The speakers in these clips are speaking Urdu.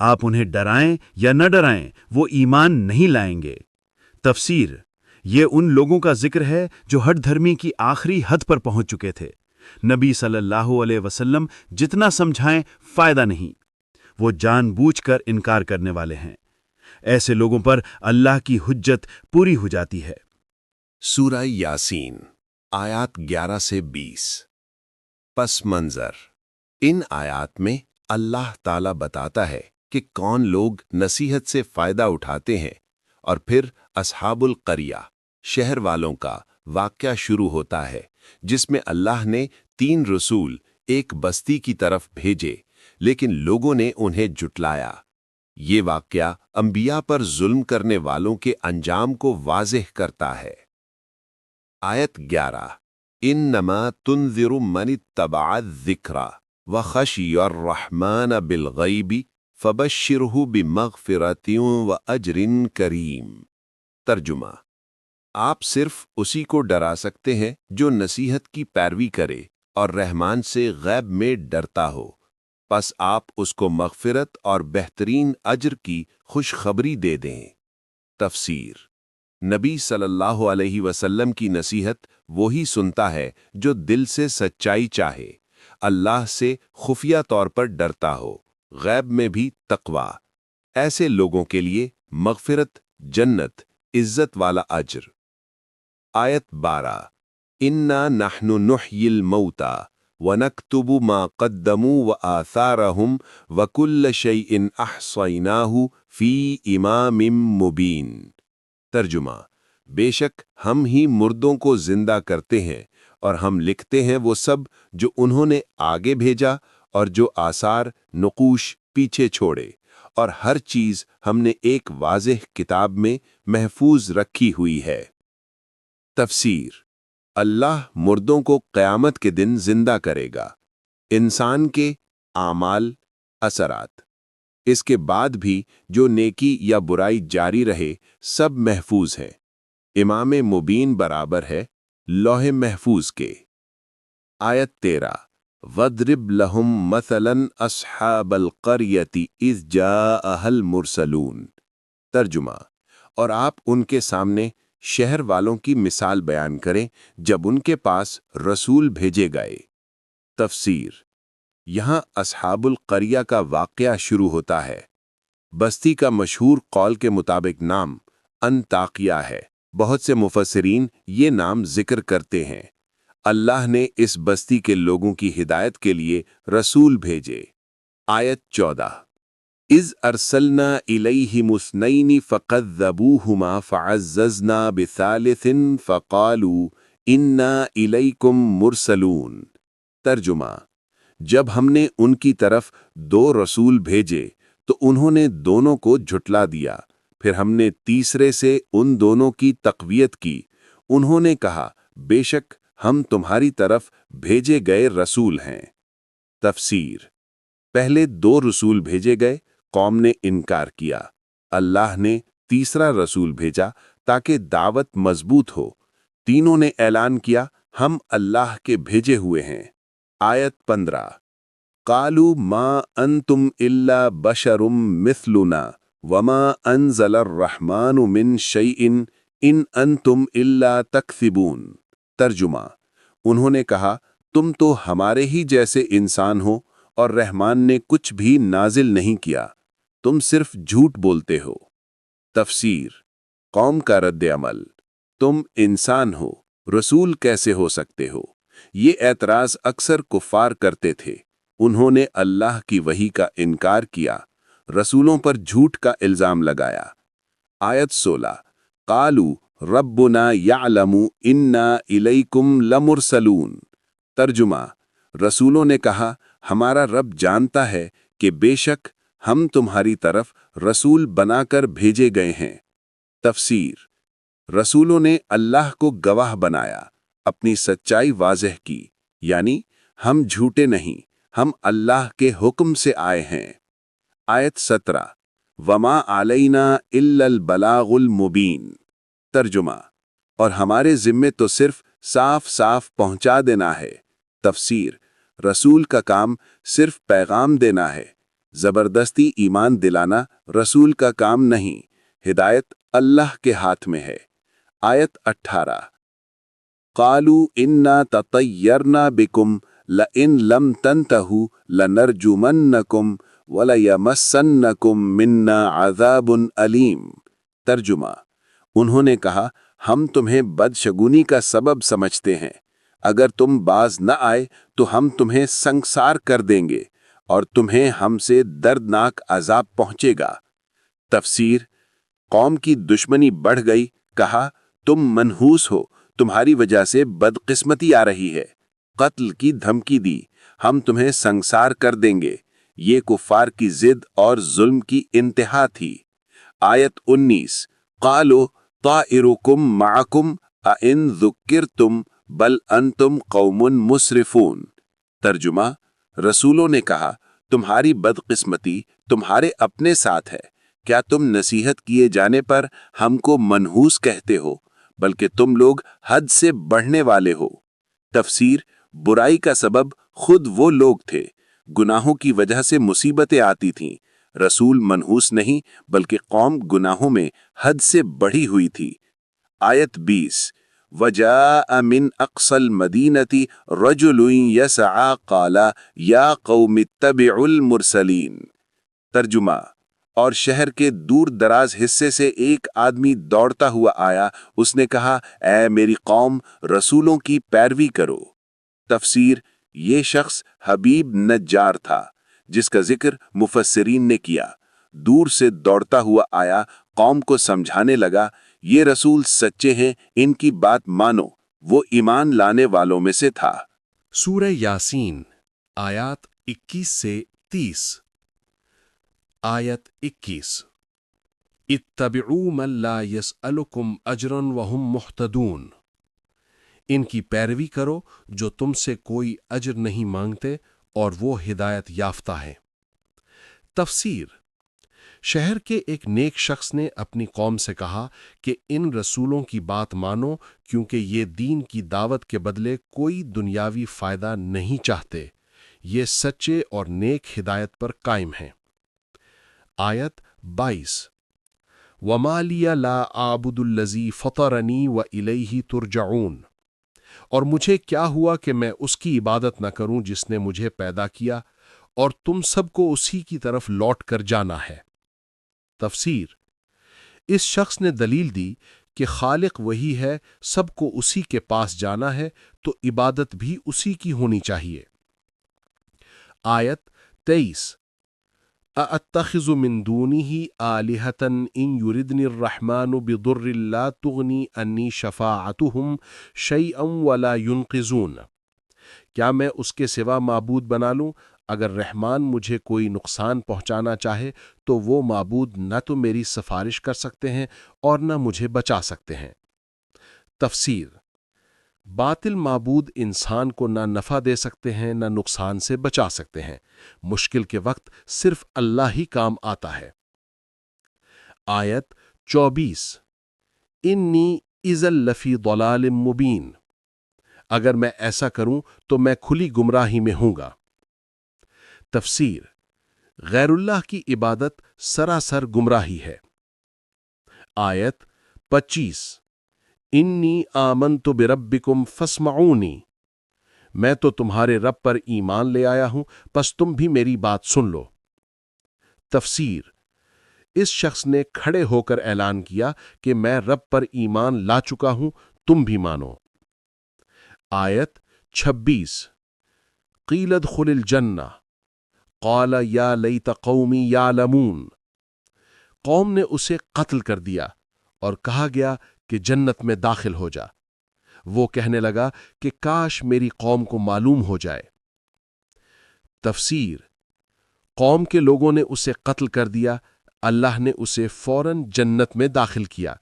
آپ انہیں ڈرائیں یا نہ ڈرائیں وہ ایمان نہیں لائیں گے۔ تفسیر: یہ ان لوگوں کا ذکر ہے جو ہٹ دھرمی کی آخری حد پر پہنچ چکے تھے۔ نبی صلی اللہ علیہ وسلم جتنا سمجھائیں فائدہ نہیں، وہ جان بوجھ کر انکار کرنے والے ہیں۔ ایسے لوگوں پر اللہ کی حجت پوری ہو جاتی ہے۔ سورہ یاسین آیات 11 سے 20۔ پس منظر: ان آیات میں اللہ تعالیٰ بتاتا ہے کہ کون لوگ نصیحت سے فائدہ اٹھاتے ہیں، اور پھر اصحاب القریہ، شہر والوں کا واقعہ شروع ہوتا ہے جس میں اللہ نے 3 رسول ایک بستی کی طرف بھیجے، لیکن لوگوں نے انہیں جھٹلایا۔ یہ واقعہ انبیاء پر ظلم کرنے والوں کے انجام کو واضح کرتا ہے۔ آیت 11: انما تنذر من اتبع الذکر وخشی الرحمن بالغیب فبشرہ بمغفرۃ واجر کریم۔ ترجمہ: آپ صرف اسی کو ڈرا سکتے ہیں جو نصیحت کی پیروی کرے اور رحمان سے غیب میں ڈرتا ہو، پس آپ اس کو مغفرت اور بہترین اجر کی خوشخبری دے دیں۔ تفسیر: نبی صلی اللہ علیہ وسلم کی نصیحت وہی سنتا ہے جو دل سے سچائی چاہے، اللہ سے خفیہ طور پر ڈرتا ہو، غیب میں بھی تقوی۔ ایسے لوگوں کے لیے مغفرت، جنت، عزت والا اجر۔ آیت 12: انا نحن نحیی الموتى ونکتب ما قدموا وآثارهم وکل شیء احصیناہ فی امام مبین۔ ترجمہ: بے شک ہم ہی مردوں کو زندہ کرتے ہیں اور ہم لکھتے ہیں وہ سب جو انہوں نے آگے بھیجا اور جو آثار نقوش پیچھے چھوڑے، اور ہر چیز ہم نے ایک واضح کتاب میں محفوظ رکھی ہوئی ہے۔ تفسیر: اللہ مردوں کو قیامت کے دن زندہ کرے گا۔ انسان کے اعمال، اثرات، اس کے بعد بھی جو نیکی یا برائی جاری رہے، سب محفوظ ہیں۔ امام مبین برابر ہے لوح محفوظ کے۔ آیت 13: وَاضْرِبْ لَهُمْ مَثَلًا أَصْحَابَ الْقَرْيَةِ إِذْ جَاءَهَا الْمُرْسَلُونَ۔ ترجمہ: اور آپ ان کے سامنے شہر والوں کی مثال بیان کریں جب ان کے پاس رسول بھیجے گئے۔ تفسیر: یہاں اصحاب القریہ کا واقعہ شروع ہوتا ہے۔ بستی کا مشہور قول کے مطابق نام انطاکیہ ہے۔ بہت سے مفسرین یہ نام ذکر کرتے ہیں۔ اللہ نے اس بستی کے لوگوں کی ہدایت کے لیے رسول بھیجے۔ آیت 14: اذ ارسلنا الیہم اثنین فکذبوہما فعززنا بثالث فقالوا انا الیکم مرسلون۔ ترجمہ: جب ہم نے ان کی طرف 2 رسول بھیجے تو انہوں نے دونوں کو جھٹلا دیا، پھر ہم نے تیسرے سے ان دونوں کی تقویت کی۔ انہوں نے کہا، بے شک ہم تمہاری طرف بھیجے گئے رسول ہیں۔ تفسیر: پہلے 2 رسول بھیجے گئے، قوم نے انکار کیا۔ اللہ نے تیسرا رسول بھیجا تاکہ دعوت مضبوط ہو۔ تینوں نے اعلان کیا، ہم اللہ کے بھیجے ہوئے ہیں۔ آیت 15: قالوا ما انتم الا بشر مثلنا وما انزل الرحمن من شیء ان انتم الا تکذبون۔ ترجمہ: انہوں نے کہا، تم تو ہمارے ہی جیسے انسان ہو اور رحمان نے کچھ بھی نازل نہیں کیا، تم صرف جھوٹ بولتے ہو۔ تفسیر: قوم کا رد عمل: تم انسان ہو، رسول کیسے ہو سکتے ہو؟ یہ اعتراض اکثر کفار کرتے تھے۔ انہوں نے اللہ کی وحی کا انکار کیا، رسولوں پر جھوٹ کا الزام لگایا۔ آیت 16: قالوا ربنا یعلم انا الیکم لمرسلون۔ ترجمہ: رسولوں نے کہا، ہمارا رب جانتا ہے کہ بے شک ہم تمہاری طرف رسول بنا کر بھیجے گئے ہیں۔ تفسیر: رسولوں نے اللہ کو گواہ بنایا، اپنی سچائی واضح کی، یعنی ہم جھوٹے نہیں، ہم اللہ کے حکم سے آئے ہیں۔ آیت 17: وما علینا الا البلاغ المبین۔ ترجمہ: اور ہمارے ذمے تو صرف صاف صاف پہنچا دینا ہے۔ تفسیر: رسول کا کام صرف پیغام دینا ہے، زبردستی ایمان دلانا رسول کا کام نہیں، ہدایت اللہ کے ہاتھ میں ہے۔ آیت 18 قالوا انا تطیرنا بکم لئن لم تنتہوا لنرجمنکم ولیمسنکم منا عذاب علیم۔ ترجمہ: انہوں نے کہا ہم تمہیں بدشگونی کا سبب سمجھتے ہیں، اگر تم باز نہ آئے تو ہم تمہیں سنگسار کر دیں گے اور تمہیں ہم سے دردناک عذاب پہنچے گا۔ تفسیر: قوم کی دشمنی بڑھ گئی، کہا تم منحوس ہو، تمہاری وجہ سے بدقسمتی آ رہی ہے، قتل کی دھمکی دی، ہم تمہیں سنگسار کر دیں گے۔ یہ کفار کی ضد اور ظلم کی انتہا تھی۔ آیت 19 قالوا طائرکم معکم اَإِن ذکرتم بل انتم قوم مسرفون۔ ترجمہ: رسولوں نے کہا تمہاری بدقسمتی تمہارے اپنے ساتھ ہے، کیا تم نصیحت کیے جانے پر ہم کو منحوس کہتے ہو، بلکہ تم لوگ حد سے بڑھنے والے ہو۔ تفسیر: برائی کا سبب خود وہ لوگ تھے، گناہوں کی وجہ سے مصیبتیں آتی تھیں، رسول منحوس نہیں بلکہ قوم گناہوں میں حد سے بڑھی ہوئی تھی۔ آیت 20 وَجَاءَ مِنْ أَقْصَى الْمَدِينَةِ رَجُلٌ يَسْعَىٰ قَالَ يَا قَوْمِ اتَّبِعُوا الْمُرْسَلِينَ۔ ترجمہ: اور شہر کے دور دراز حصے سے ایک آدمی دوڑتا ہوا آیا، اس نے کہا اے میری قوم، رسولوں کی پیروی کرو۔ تفسیر: یہ شخص حبیب نجار تھا، جس کا ذکر مفسرین نے کیا۔ دور سے دوڑتا ہوا آیا، قوم کو سمجھانے لگا یہ رسول سچے ہیں، ان کی بات مانو۔ وہ ایمان لانے والوں میں سے تھا۔ سورہ یاسین آیات 21 سے 30۔ آیت 21 اتبعوا من لا یسألکم اجرا وہم مہتدون۔ ان کی پیروی کرو جو تم سے کوئی اجر نہیں مانگتے اور وہ ہدایت یافتہ ہیں۔ تفسیر: شہر کے ایک نیک شخص نے اپنی قوم سے کہا کہ ان رسولوں کی بات مانو، کیونکہ یہ دین کی دعوت کے بدلے کوئی دنیاوی فائدہ نہیں چاہتے، یہ سچے اور نیک ہدایت پر قائم ہیں۔ آیت 22 وَمَا لِيَ لَا أَعْبُدُ الَّذِي فَطَرَنِي وَإِلَيْهِ تُرْجَعُونَ۔ اور مجھے کیا ہوا کہ میں اس کی عبادت نہ کروں جس نے مجھے پیدا کیا، اور تم سب کو اسی کی طرف لوٹ کر جانا ہے۔ تفسیر: اس شخص نے دلیل دی کہ خالق وہی ہے، سب کو اسی کے پاس جانا ہے، تو عبادت بھی اسی کی ہونی چاہیے۔ آیت 23 أَأَتَّخِذُ مِن دُونِهِ آلِهَةً إِن يُرِدْنِ الرَّحْمَنُ بِضُرٍّ لَا تُغْنِ عَنِّي شَفَاعَتُهُمْ شَيْئًا وَلَا يُنْقِذُونَ۔ کیا میں اس کے سوا معبود بنا لوں؟ اگر رحمان مجھے کوئی نقصان پہنچانا چاہے تو وہ معبود نہ تو میری سفارش کر سکتے ہیں اور نہ مجھے بچا سکتے ہیں۔ تفسیر: باطل معبود انسان کو نہ نفع دے سکتے ہیں نہ نقصان سے بچا سکتے ہیں، مشکل کے وقت صرف اللہ ہی کام آتا ہے۔ آیت 24 انی اذا لفی ضلال مبین۔ اگر میں ایسا کروں تو میں کھلی گمراہی میں ہوں گا۔ تفسیر: غیر اللہ کی عبادت سراسر گمراہی ہے۔ آیت 25 انی آمنت بربکم فاسمعونی۔ میں تو تمہارے رب پر ایمان لے آیا ہوں، پس تم بھی میری بات سن لو۔ تفسیر: اس شخص نے کھڑے ہو کر اعلان کیا کہ میں رب پر ایمان لا چکا ہوں، تم بھی مانو۔ آیت 26 قیل ادخل الجنہ قال یا لیت قومی یعلمون۔ قوم نے اسے قتل کر دیا اور کہا گیا کہ جنت میں داخل ہو جا۔ وہ کہنے لگا کہ کاش میری قوم کو معلوم ہو جائے۔ تفسیر: قوم کے لوگوں نے اسے قتل کر دیا، اللہ نے اسے فوراً جنت میں داخل کیا۔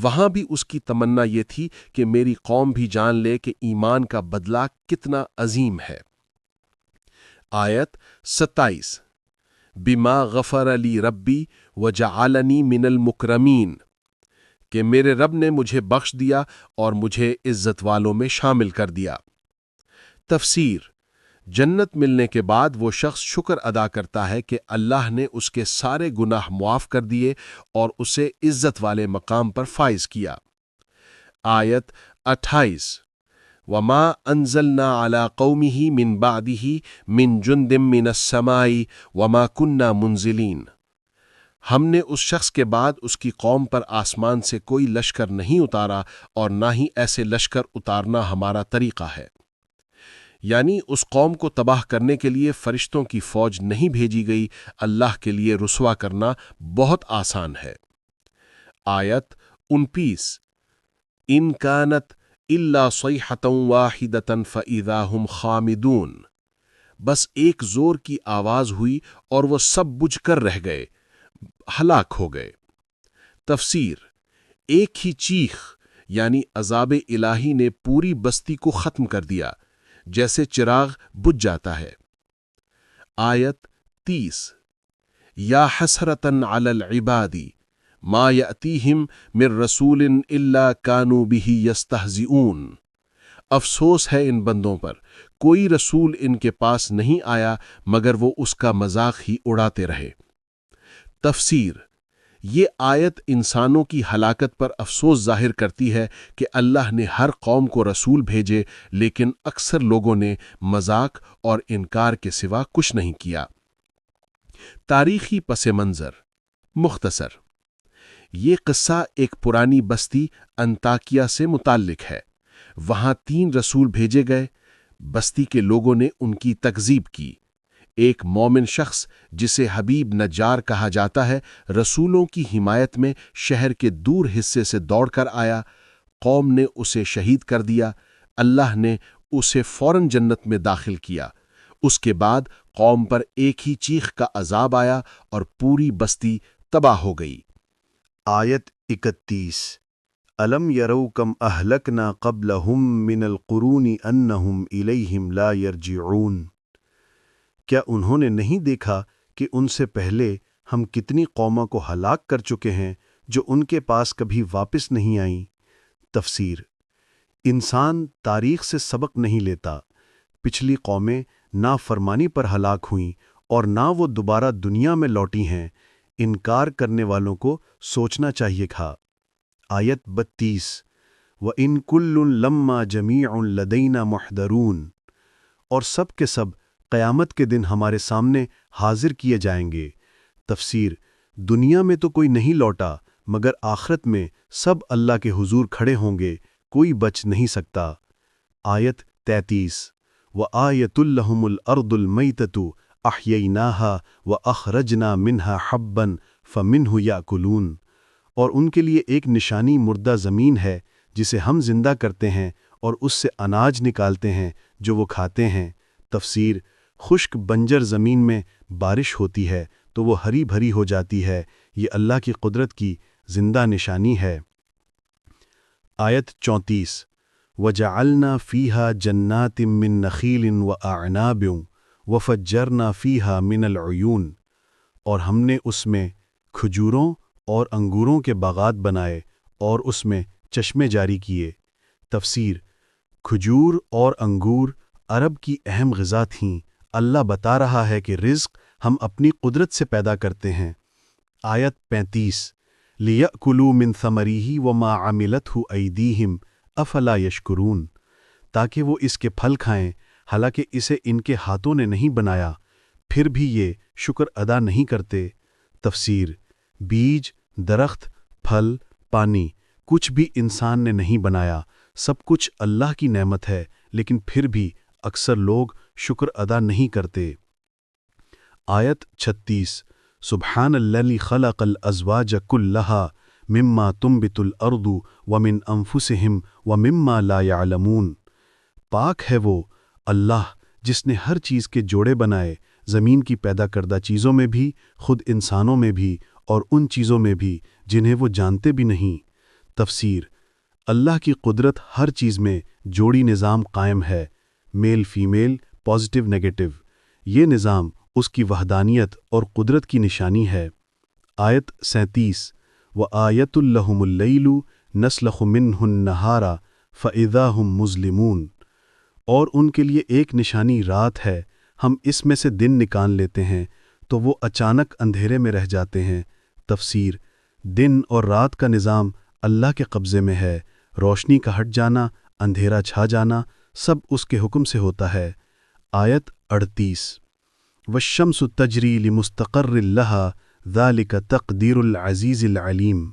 وہاں بھی اس کی تمنا یہ تھی کہ میری قوم بھی جان لے کہ ایمان کا بدلہ کتنا عظیم ہے۔ آیت 27 بما غفر لی ربی وجعلنی من المکرمین۔ کہ میرے رب نے مجھے بخش دیا اور مجھے عزت والوں میں شامل کر دیا۔ تفسیر: جنت ملنے کے بعد وہ شخص شکر ادا کرتا ہے کہ اللہ نے اس کے سارے گناہ معاف کر دیے اور اسے عزت والے مقام پر فائز کیا۔ آیت 28 وَمَا أَنزَلْنَا عَلَىٰ قَوْمِهِ مِن بَعْدِهِ مِن جُندٍ مِّنَ السَّمَاءِ وَمَا كُنَّا مُنزِلِينَ۔ ہم نے اس شخص کے بعد اس کی قوم پر آسمان سے کوئی لشکر نہیں اتارا اور نہ ہی ایسے لشکر اتارنا ہمارا طریقہ ہے۔ یعنی اس قوم کو تباہ کرنے کے لیے فرشتوں کی فوج نہیں بھیجی گئی، اللہ کے لیے رسوا کرنا بہت آسان ہے۔ آیت 29 ان کانت الا صیحۃ واحدۃ فاذا هم خامدون۔ بس ایک زور کی آواز ہوئی اور وہ سب بجھ کر رہ گئے، ہلاک ہو گئے۔ تفسیر: ایک ہی چیخ یعنی عذاب الہی نے پوری بستی کو ختم کر دیا، جیسے چراغ بجھ جاتا ہے۔ آیت 30 یا حسرتن علی العباد ما یأتیہم من رسول الا کانوا بہ یستہزئون۔ افسوس ہے ان بندوں پر، کوئی رسول ان کے پاس نہیں آیا مگر وہ اس کا مذاق ہی اڑاتے رہے۔ تفسیر: یہ آیت انسانوں کی ہلاکت پر افسوس ظاہر کرتی ہے کہ اللہ نے ہر قوم کو رسول بھیجے لیکن اکثر لوگوں نے مذاق اور انکار کے سوا کچھ نہیں کیا۔ تاریخی پس منظر مختصر: یہ قصہ ایک پرانی بستی انطاکیہ سے متعلق ہے۔ وہاں 3 رسول بھیجے گئے، بستی کے لوگوں نے ان کی تکذیب کی۔ ایک مومن شخص جسے حبیب نجار کہا جاتا ہے رسولوں کی حمایت میں شہر کے دور حصے سے دوڑ کر آیا، قوم نے اسے شہید کر دیا، اللہ نے اسے فوراً جنت میں داخل کیا۔ اس کے بعد قوم پر ایک ہی چیخ کا عذاب آیا اور پوری بستی تباہ ہو گئی۔ آیت 31 الم یرو کم اہلکنا قبلہم من القرون انہم الیہم لا یرجعون۔ کیا انہوں نے نہیں دیکھا کہ ان سے پہلے ہم کتنی قوموں کو ہلاک کر چکے ہیں جو ان کے پاس کبھی واپس نہیں آئیں؟ تفسیر: انسان تاریخ سے سبق نہیں لیتا۔ پچھلی قومیں نافرمانی پر ہلاک ہوئیں اور نہ وہ دوبارہ دنیا میں لوٹی ہیں۔ انکار کرنے والوں کو سوچنا چاہیے تھا۔ آیت 32 وَإِن كُلٌّ لَمَّا جَمِيعٌ لَدَيْنَا مُحْضَرُونَ۔ اور سب کے سب قیامت کے دن ہمارے سامنے حاضر کیے جائیں گے۔ تفسیر: دنیا میں تو کوئی نہیں لوٹا مگر آخرت میں سب اللہ کے حضور کھڑے ہوں گے، کوئی بچ نہیں سکتا۔ آیت 33 وَآیَةٌ لَهُمُ الْأَرْضُ الْمَيْتَةُ أَحْيَيْنَاهَا وَأَخْرَجْنَا مِنْهَا حَبًّا فَمِنْهُ يَأْكُلُونَ۔ اور ان کے لیے ایک نشانی مردہ زمین ہے جسے ہم زندہ کرتے ہیں اور اس سے اناج نکالتے ہیں جو وہ کھاتے ہیں۔ تفسیر: خشک بنجر زمین میں بارش ہوتی ہے تو وہ ہری بھری ہو جاتی ہے، یہ اللہ کی قدرت کی زندہ نشانی ہے۔ آیت 34 وَجَعَلْنَا فِيهَا جَنَّاتٍ مِّن نَخِيلٍ وَأَعْنَابٍ وَفَجَّرْنَا فِيهَا مِنَ الْعُيُونِ۔ اور ہم نے اس میں کھجوروں اور انگوروں کے باغات بنائے اور اس میں چشمے جاری کیے۔ تفسیر: کھجور اور انگور عرب کی اہم غذا تھیں۔ اللہ بتا رہا ہے کہ رزق ہم اپنی قدرت سے پیدا کرتے ہیں۔ آیت 35 لِيَأْكُلُوا مِن ثَمَرِهِ وَمَا عَمِلَتْهُ أَيْدِيهِمْ أَفَلَا يَشْكُرُونَ۔ تاکہ وہ اس کے پھل کھائیں حالانکہ اسے ان کے ہاتھوں نے نہیں بنایا، پھر بھی یہ شکر ادا نہیں کرتے۔ تفسیر: بیج، درخت، پھل، پانی، کچھ بھی انسان نے نہیں بنایا، سب کچھ اللہ کی نعمت ہے، لیکن پھر بھی اکثر لوگ شکر ادا نہیں کرتے۔ آیت 36 سبحان الذی خلق الازواج کلھا مما تنبت الارض ومن انفسہم ومما لا يعلمون۔ پاک ہے وہ اللہ جس نے ہر چیز کے جوڑے بنائے، زمین کی پیدا کردہ چیزوں میں بھی، خود انسانوں میں بھی، اور ان چیزوں میں بھی جنہیں وہ جانتے بھی نہیں۔ تفسیر: اللہ کی قدرت ہر چیز میں جوڑی نظام قائم ہے، میل فیمیل، پازیٹیو نیگیٹو۔ یہ نظام اس کی وحدانیت اور قدرت کی نشانی ہے۔ آیت 37 وَآیَةٌ لَهُمُ اللَّيْلُ نَسْلَخُ مِنْهُ النَّهَارَ فَإِذَا هُمْ مُظْلِمُونَ۔ اور ان کے لیے ایک نشانی رات ہے، ہم اس میں سے دن نکال لیتے ہیں تو وہ اچانک اندھیرے میں رہ جاتے ہیں۔ تفسیر: دن اور رات کا نظام اللہ کے قبضے میں ہے، روشنی کا ہٹ جانا، اندھیرا چھا جانا، سب اس کے حکم سے ہوتا ہے۔ آیت 38: وَالشَّمْسُ تَجْرِي لِمُسْتَقَرٍّ لَهَا ذَلِكَ تَقْدِيرُ الْعَزِيزِ الْعَلِيمِ،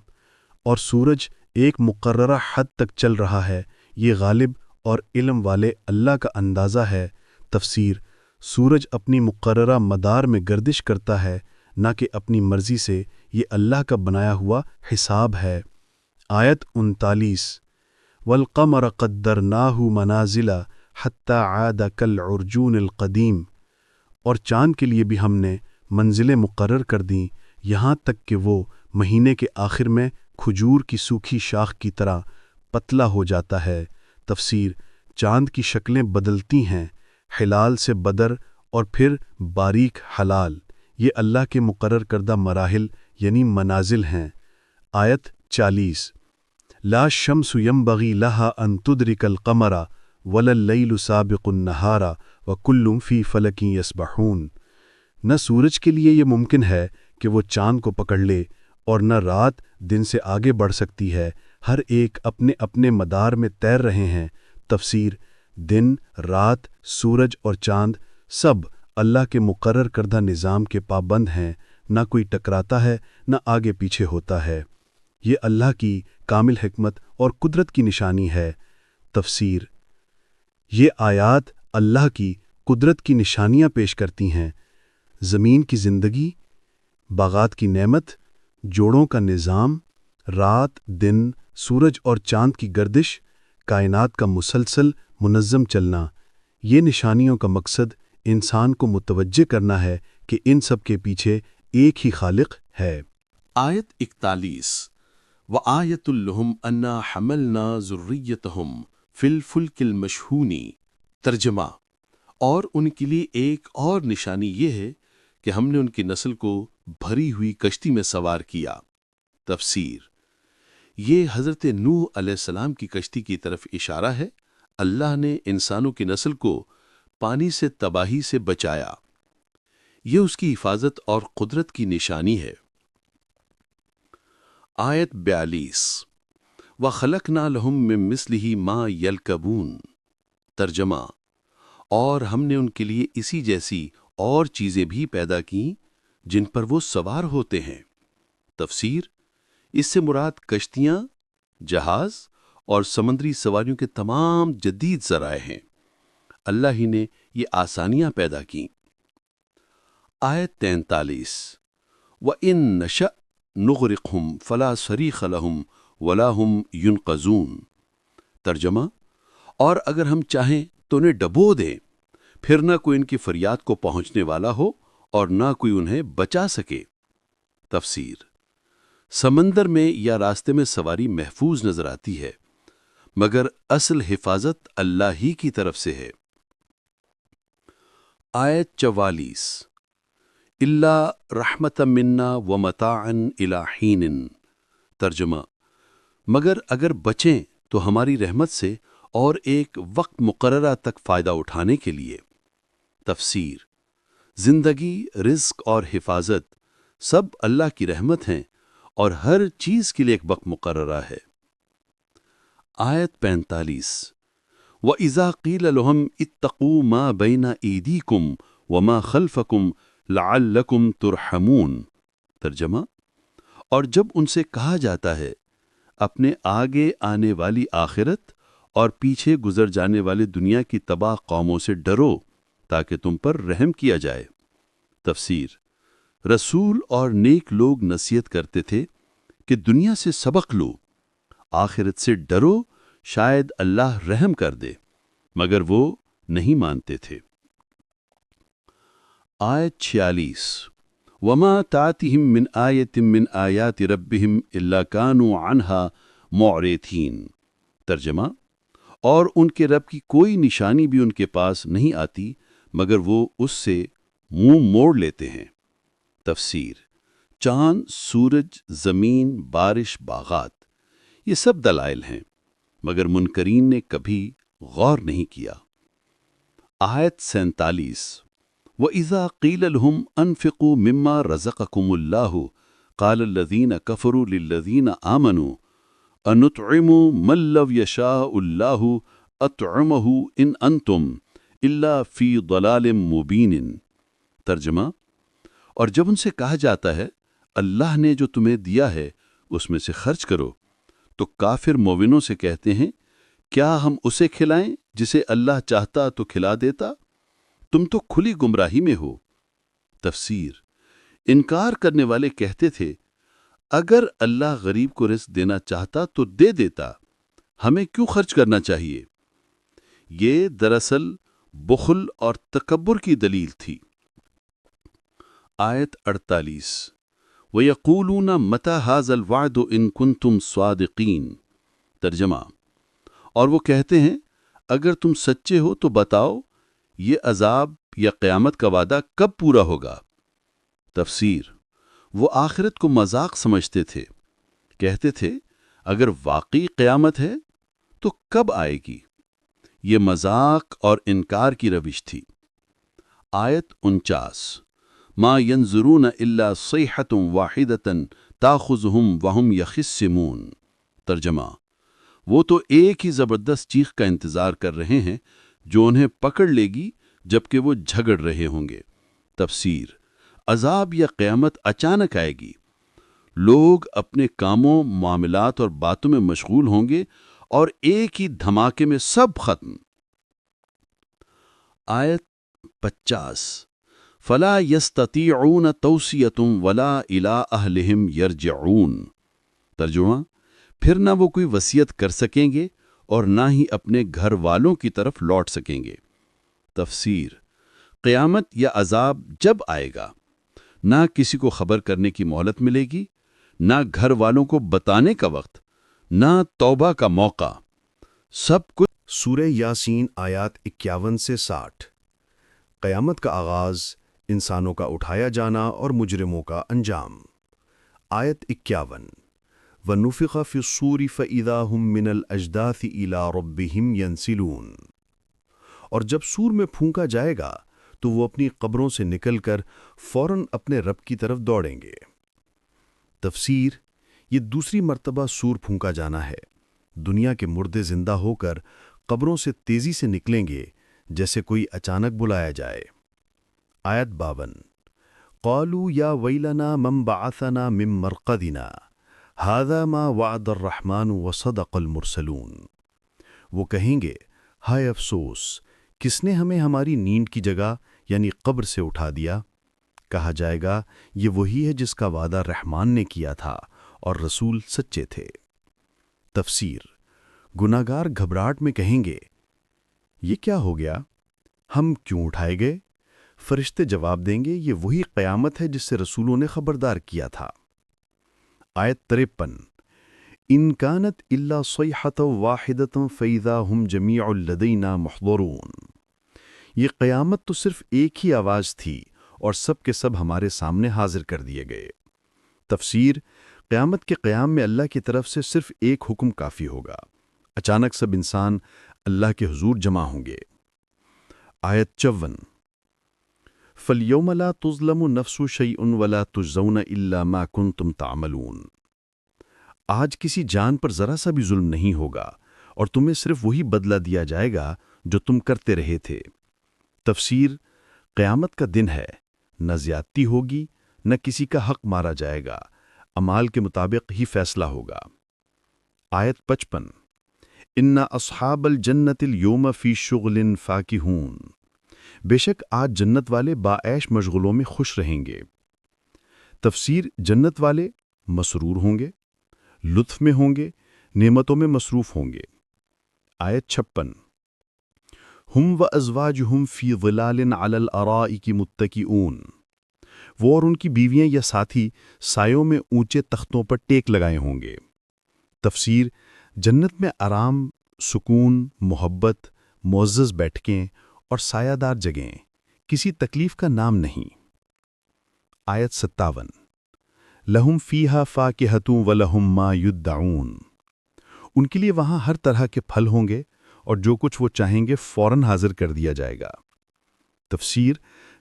اور سورج ایک مقررہ حد تک چل رہا ہے، یہ غالب اور علم والے اللہ کا اندازہ ہے۔ تفسیر: سورج اپنی مقررہ مدار میں گردش کرتا ہے، نہ کہ اپنی مرضی سے، یہ اللہ کا بنایا ہوا حساب ہے۔ آیت 39: وَالْقَمَرَ قَدَّرْنَاهُ مَنَازِلَ حَتَّى عَادَ كَالْعُرْجُونِ الْقَدِيمِ، اور چاند کے لیے بھی ہم نے منزلیں مقرر کر دیں، یہاں تک کہ وہ مہینے کے آخر میں کھجور کی سوکھی شاخ کی طرح پتلا ہو جاتا ہے۔ تفسیر: چاند کی شکلیں بدلتی ہیں، ہلال سے بدر اور پھر باریک ہلال، یہ اللہ کے مقرر کردہ مراحل یعنی منازل ہیں۔ آیت 40: لا الشمس ينبغي لها ان تدرك القمر ولا الليل سابق النهار وكل في فلك يسبحون، نہ سورج کے لیے یہ ممکن ہے کہ وہ چاند کو پکڑ لے، اور نہ رات دن سے آگے بڑھ سکتی ہے، ہر ایک اپنے اپنے مدار میں تیر رہے ہیں۔ تفسیر: دن، رات، سورج اور چاند سب اللہ کے مقرر کردہ نظام کے پابند ہیں، نہ کوئی ٹکراتا ہے نہ آگے پیچھے ہوتا ہے۔ یہ اللہ کی کامل حکمت اور قدرت کی نشانی ہے۔ تفسیر: یہ آیات اللہ کی قدرت کی نشانیاں پیش کرتی ہیں۔ زمین کی زندگی، باغات کی نعمت، جوڑوں کا نظام، رات، دن، سورج اور چاند کی گردش، کائنات کا مسلسل منظم چلنا، یہ نشانیوں کا مقصد انسان کو متوجہ کرنا ہے کہ ان سب کے پیچھے ایک ہی خالق ہے۔ آیت 41: وَآیَةٌ لَهُمْ أَنَّا حَمَلْنَا ذُرِّيَّتَهُمْ فِي الْفُلْكِ الْمَشْحُونِ۔ ترجمہ: اور ان کے لیے ایک اور نشانی یہ ہے کہ ہم نے ان کی نسل کو بھری ہوئی کشتی میں سوار کیا۔ تفسیر: یہ حضرت نوح علیہ السلام کی کشتی کی طرف اشارہ ہے۔ اللہ نے انسانوں کی نسل کو پانی سے تباہی سے بچایا، یہ اس کی حفاظت اور قدرت کی نشانی ہے۔ آیت 42: وَخَلَقْنَا لَهُم مِّن مِّثْلِهِ مَا يَرْكَبُونَ۔ ترجمہ: اور ہم نے ان کے لیے اسی جیسی اور چیزیں بھی پیدا کیں جن پر وہ سوار ہوتے ہیں۔ تفسیر: اس سے مراد کشتیاں، جہاز اور سمندری سواریوں کے تمام جدید ذرائع ہیں۔ اللہ ہی نے یہ آسانیاں پیدا کیں۔ آیت 43: وَإِن نَّشَأْ نُغْرِقْهُمْ فَلَا صَرِيخَ لَهُمْ وَلَا هُمْ يُنْقَذُونَ۔ ترجمہ: اور اگر ہم چاہیں تو انہیں ڈبو دیں، پھر نہ کوئی ان کی فریاد کو پہنچنے والا ہو اور نہ کوئی انہیں بچا سکے۔ تفسیر: سمندر میں یا راستے میں سواری محفوظ نظر آتی ہے، مگر اصل حفاظت اللہ ہی کی طرف سے ہے۔ آیت 44: الا رحمۃ منا ومتاعا الی حین۔ ترجمہ: مگر اگر بچیں تو ہماری رحمت سے اور ایک وقت مقررہ تک فائدہ اٹھانے کے لیے۔ تفسیر: زندگی، رزق اور حفاظت سب اللہ کی رحمت ہیں اور ہر چیز کے لیے ایک وقت مقررہ ہے۔ آیت 45: وَإِذَا قِيلَ لَهُمْ اتَّقُوا مَا بَيْنَ أَيْدِيكُمْ وَمَا خَلْفَكُمْ لَعَلَّكُمْ تُرْحَمُونَ۔ ترجمہ: اور جب ان سے کہا جاتا ہے اپنے آگے آنے والی آخرت اور پیچھے گزر جانے والی دنیا کی تباہ قوموں سے ڈرو تاکہ تم پر رحم کیا جائے۔ تفسیر: رسول اور نیک لوگ نصیحت کرتے تھے کہ دنیا سے سبق لو، آخرت سے ڈرو، شاید اللہ رحم کر دے، مگر وہ نہیں مانتے تھے۔ آیت 46: وما تأتيهم من آیۃ من آیات ربهم الا كانوا عنها معرضین۔ ترجمہ: اور ان کے رب کی کوئی نشانی بھی ان کے پاس نہیں آتی مگر وہ اس سے منہ موڑ لیتے ہیں۔ تفسیر: چاند، سورج، زمین، بارش، باغات، یہ سب دلائل ہیں، مگر منکرین نے کبھی غور نہیں کیا۔ آیت 47: وَإِذَا قِيلَ لَهُمْ أَنفِقُوا مِمَّا رَزَقَكُمُ اللَّهُ قَالَ الَّذِينَ كَفَرُوا لِلَّذِينَ آمَنُوا أَنُطْعِمُ مَن لَّوْ يَشَاءُ اللَّهُ أَطْعَمَهُ إِنْ أَنْتُمْ إِلَّا فِي ضَلَالٍ مُبِينٍ۔ ترجمہ: اور جب ان سے کہا جاتا ہے اللہ نے جو تمہیں دیا ہے اس میں سے خرچ کرو، تو کافر مومنوں سے کہتے ہیں کیا ہم اسے کھلائیں جسے اللہ چاہتا تو کھلا دیتا؟ تم تو کھلی گمراہی میں ہو۔ تفسیر: انکار کرنے والے کہتے تھے اگر اللہ غریب کو رزق دینا چاہتا تو دے دیتا، ہمیں کیوں خرچ کرنا چاہیے؟ یہ دراصل بخل اور تکبر کی دلیل تھی۔ آیت 48 وَيَقُولُونَ مَتَى هَذَا الْوَعْدُ إِن كُنتُمْ صَادِقِينَ۔ ترجمہ: اور وہ کہتے ہیں اگر تم سچے ہو تو بتاؤ یہ عذاب یا قیامت کا وعدہ کب پورا ہوگا؟ تفسیر: وہ آخرت کو مذاق سمجھتے تھے، کہتے تھے اگر واقعی قیامت ہے تو کب آئے گی؟ یہ مذاق اور انکار کی روش تھی۔ آیت 49 ما ينظرون الا صيحة واحدة تاخذهم وهم يخصمون۔ ترجمہ: وہ تو ایک ہی زبردست چیخ کا انتظار کر رہے ہیں جو انہیں پکڑ لے گی جبکہ وہ جھگڑ رہے ہوں گے۔ تفسیر: عذاب یا قیامت اچانک آئے گی، لوگ اپنے کاموں، معاملات اور باتوں میں مشغول ہوں گے اور ایک ہی دھماکے میں سب ختم۔ آیت 50 فلا يستطيعون توصیۃ ولا الى اہلہم یرجعون۔ ترجمہ: پھر نہ وہ کوئی وصیت کر سکیں گے اور نہ ہی اپنے گھر والوں کی طرف لوٹ سکیں گے۔ تفسیر: قیامت یا عذاب جب آئے گا، نہ کسی کو خبر کرنے کی مہلت ملے گی، نہ گھر والوں کو بتانے کا وقت، نہ توبہ کا موقع، سب کچھ۔ سورہ یاسین آیات 51 سے 60۔ قیامت کا آغاز، انسانوں کا اٹھایا جانا اور مجرموں کا انجام۔ آیت 51 وَنُفِخَ فِي الصُّورِ فَإِذَا هُم مِّنَ الْأَجْدَاثِ إِلَىٰ رَبِّهِمْ يَنْسِلُونَ۔ اور جب سور میں پھونکا جائے گا تو وہ اپنی قبروں سے نکل کر فوراً اپنے رب کی طرف دوڑیں گے۔ تفسیر: یہ دوسری مرتبہ سور پھونکا جانا ہے۔ دنیا کے مردے زندہ ہو کر قبروں سے تیزی سے نکلیں گے جیسے کوئی اچانک بلایا جائے۔ آیت 52 قالوا یا ویلنا من بعثنا من مرقدنا هذا ما وعد الرحمن وصدق المرسلون۔ وہ کہیں گے ہائے افسوس، کس نے ہمیں ہماری نیند کی جگہ یعنی قبر سے اٹھا دیا؟ کہا جائے گا یہ وہی ہے جس کا وعدہ رحمان نے کیا تھا اور رسول سچے تھے۔ تفسیر: گناہگار گھبراہٹ میں کہیں گے یہ کیا ہو گیا؟ ہم کیوں اٹھائے گئے؟ فرشتے جواب دیں گے یہ وہی قیامت ہے جس سے رسولوں نے خبردار کیا تھا۔ آیت 53 ان کانت الا صیحۃ واحدۃ فاذا ہم جمیع لدینا محضرون۔ یہ قیامت تو صرف ایک ہی آواز تھی اور سب کے سب ہمارے سامنے حاضر کر دیے گئے۔ تفسیر: قیامت کے قیام میں اللہ کی طرف سے صرف ایک حکم کافی ہوگا، اچانک سب انسان اللہ کے حضور جمع ہوں گے۔ آیت 54 فَالْيَوْمَ لَا تُظْلَمُ نَفْسٌ شَيْئٌ وَلَا تُجْزَوْنَ إِلَّا مَا كُنتُمْ تَعْمَلُونَ۔ آج کسی جان پر ذرا سا بھی ظلم نہیں ہوگا اور تمہیں صرف وہی بدلہ دیا جائے گا جو تم کرتے رہے تھے۔ تفسیر: قیامت کا دن ہے، نہ زیادتی ہوگی، نہ کسی کا حق مارا جائے گا، اعمال کے مطابق ہی فیصلہ ہوگا۔ آیت 55 ان اصحاب الجنت اليوم فی شغل فاکہون۔ بے شک آج جنت والے باعیش مشغلوں میں خوش رہیں گے۔ تفسیر: جنت والے مسرور ہوں گے، لطف میں ہوں گے، نعمتوں میں مصروف ہوں گے۔ آیت 56 ہم وازواجہم فی ظلال علی الارائک متکئون۔ وہ اور ان کی بیویاں یا ساتھی سایوں میں اونچے تختوں پر ٹیک لگائے ہوں گے۔ تفسیر: جنت میں آرام، سکون، محبت، معزز بیٹھکیں اور سایہ دار جگہیں، کسی تکلیف کا نام نہیں۔ آیت 57 لہم فیہا فاکہۃ ولہم ما یدعون۔ ان کے لیے وہاں ہر طرح کے پھل ہوں گے اور جو کچھ وہ چاہیں گے فوراً حاضر کر دیا جائے گا۔ تفسیر: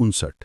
59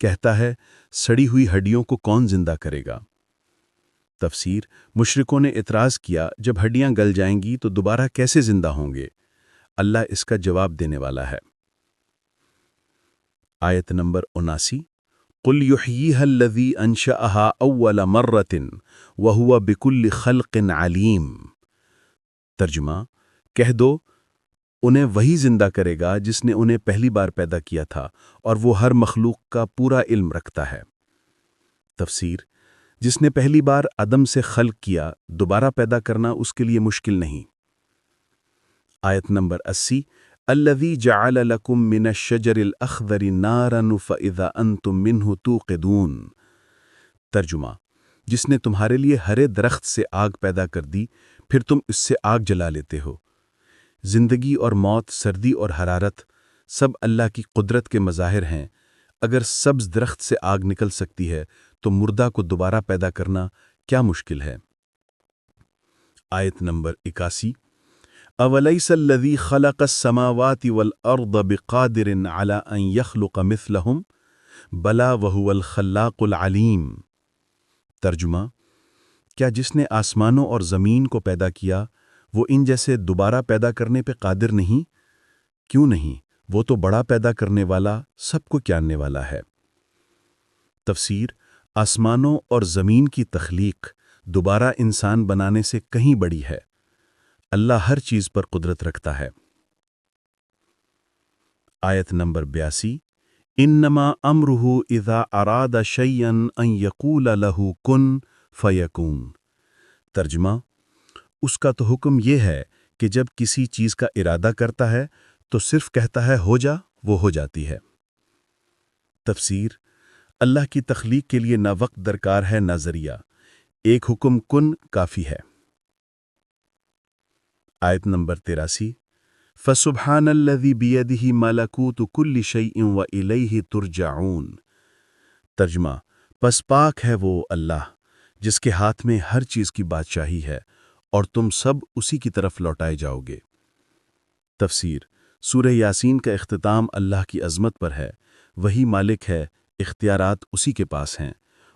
کہتا ہے سڑی ہوئی ہڈیوں کو کون زندہ کرے گا؟ تفسیر مشرکوں نے اعتراض کیا جب ہڈیاں گل جائیں گی تو دوبارہ کیسے زندہ ہوں گے؟ اللہ اس کا جواب دینے والا ہے۔ آیت نمبر 79 قُلْ يُحْيِيهَا الَّذِي أَنشَأَهَا أَوَّلَ مَرَّةٍ وَهُوَ بِكُلِّ خَلْقٍ عَلِيمٌ۔ ترجمہ کہہ دو انہیں وہی زندہ کرے گا جس نے انہیں پہلی بار پیدا کیا تھا اور وہ ہر مخلوق کا پورا علم رکھتا ہے۔ تفسیر جس نے پہلی بار عدم سے خلق کیا دوبارہ پیدا کرنا اس کے لیے مشکل نہیں۔ آیت نمبر 80 الذی جعل لکم من الشجر الاخضر نارا فاذا انتم منہ توقدون۔ ترجمہ جس نے تمہارے لیے ہرے درخت سے آگ پیدا کر دی پھر تم اس سے آگ جلا لیتے ہو۔ زندگی اور موت، سردی اور حرارت سب اللہ کی قدرت کے مظاہر ہیں۔ اگر سبز درخت سے آگ نکل سکتی ہے تو مردہ کو دوبارہ پیدا کرنا کیا مشکل ہے؟ آیت نمبر 81 اَوَلَيْسَ الَّذِي خَلَقَ السَّمَاوَاتِ وَالْأَرْضَ بِقَادِرٍ عَلَىٰ أَن يَخْلُقَ مِثْلَهُم بَلَىٰ وَهُوَ الْخَلَّاقُ الْعَلِيمُ۔ ترجمہ کیا جس نے آسمانوں اور زمین کو پیدا کیا وہ ان جیسے دوبارہ پیدا کرنے پہ قادر نہیں؟ کیوں نہیں، وہ تو بڑا پیدا کرنے والا، سب کو جاننے والا ہے۔ تفسیر آسمانوں اور زمین کی تخلیق دوبارہ انسان بنانے سے کہیں بڑی ہے۔ اللہ ہر چیز پر قدرت رکھتا ہے۔ آیت نمبر 82 انما امرہ اذا اراد شیئا ان یقول لہ کن فیکون۔ ترجمہ اس کا تو حکم یہ ہے کہ جب کسی چیز کا ارادہ کرتا ہے تو صرف کہتا ہے ہو جا، وہ ہو جاتی ہے۔ تفسیر اللہ کی تخلیق کے لیے نہ وقت درکار ہے نہ ذریعہ، ایک حکم کن کافی ہے۔ آیت نمبر 83 فَسُبْحَانَ الَّذِي بِيَدِهِ مَلَكُوتُ كُلِّ شَيْءٍ وَإِلَيْهِ تُرْجَعُونَ۔ ترجمہ پس پاک ہے وہ اللہ جس کے ہاتھ میں ہر چیز کی بادشاہی ہے اور تم سب اسی کی طرف لوٹائے جاؤ گے۔ تفسیر سورہ یاسین کا اختتام اللہ کی عظمت پر ہے، وہی مالک ہے، اختیارات اسی کے پاس ہیں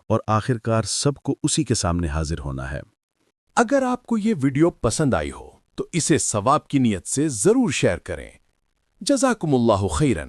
اور آخرکار سب کو اسی کے سامنے حاضر ہونا ہے۔ اگر آپ کو یہ ویڈیو پسند آئی ہو تو اسے ثواب کی نیت سے ضرور شیئر کریں۔ جزاکم اللہ خیراً۔